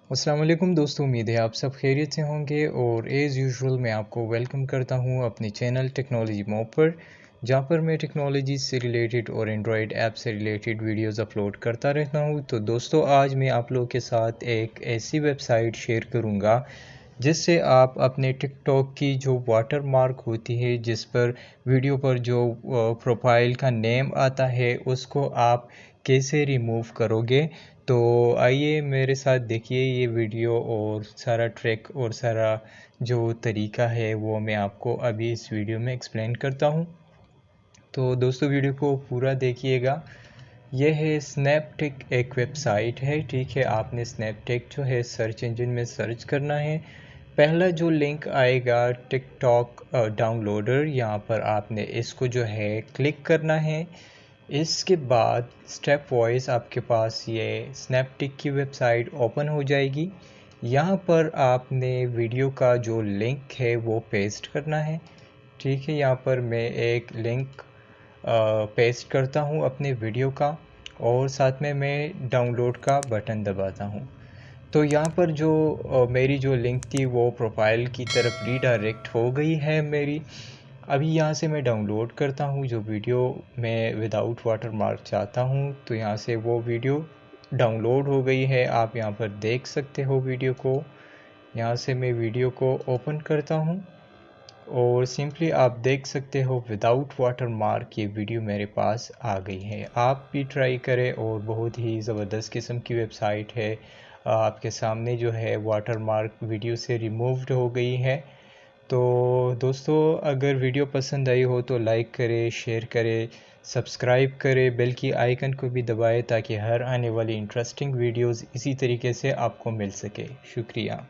अस्सलाम वालेकुम दोस्तों, उम्मीद है आप सब खैरियत से होंगे और एज़ यूजुअल मैं आपको वेलकम करता हूं अपने चैनल टेक्नोलॉजी मॉब पर, जहां पर मैं टेक्नोलॉजी से रिलेटेड और एंड्रॉयड ऐप से रिलेटेड वीडियोस अपलोड करता रहता हूं। तो दोस्तों, आज मैं आप लोगों के साथ एक ऐसी वेबसाइट शेयर करूंगा जिससे आप अपने टिकटॉक की जो वाटर मार्क होती है, जिस पर वीडियो पर जो प्रोफाइल का नेम आता है, उसको आप कैसे रिमूव करोगे। तो आइए मेरे साथ देखिए ये वीडियो और सारा ट्रिक और सारा जो तरीका है वो मैं आपको अभी इस वीडियो में एक्सप्लेन करता हूँ। तो दोस्तों, वीडियो को पूरा देखिएगा। यह है स्नैपटिक, एक वेबसाइट है, ठीक है। आपने स्नैपटिक जो है सर्च इंजन में सर्च करना है। पहला जो लिंक आएगा टिकटॉक डाउनलोडर, यहाँ पर आपने इसको जो है क्लिक करना है। इसके बाद स्टेप वाइज आपके पास ये स्नैपटिक की वेबसाइट ओपन हो जाएगी। यहाँ पर आपने वीडियो का जो लिंक है वो पेस्ट करना है, ठीक है। यहाँ पर मैं एक लिंक पेस्ट करता हूँ अपने वीडियो का और साथ में मैं डाउनलोड का बटन दबाता हूँ। तो यहाँ पर जो मेरी जो लिंक थी वो प्रोफाइल की तरफ रीडायरेक्ट हो गई है मेरी। अभी यहाँ से मैं डाउनलोड करता हूँ जो वीडियो मैं विदाउट वाटर मार्क चाहता हूँ। तो यहाँ से वो वीडियो डाउनलोड हो गई है, आप यहाँ पर देख सकते हो वीडियो को। यहाँ से मैं वीडियो को ओपन करता हूँ और सिंपली आप देख सकते हो विदाउट वाटर मार्क ये वीडियो मेरे पास आ गई है। आप भी ट्राई करें और बहुत ही ज़बरदस्त किस्म की वेबसाइट है। आपके सामने जो है वाटर मार्क वीडियो से रिमूव्ड हो गई है। तो दोस्तों, अगर वीडियो पसंद आई हो तो लाइक करें, शेयर करें, सब्सक्राइब करें, बेल की आइकन को भी दबाएं ताकि हर आने वाली इंटरेस्टिंग वीडियोस इसी तरीके से आपको मिल सके। शुक्रिया।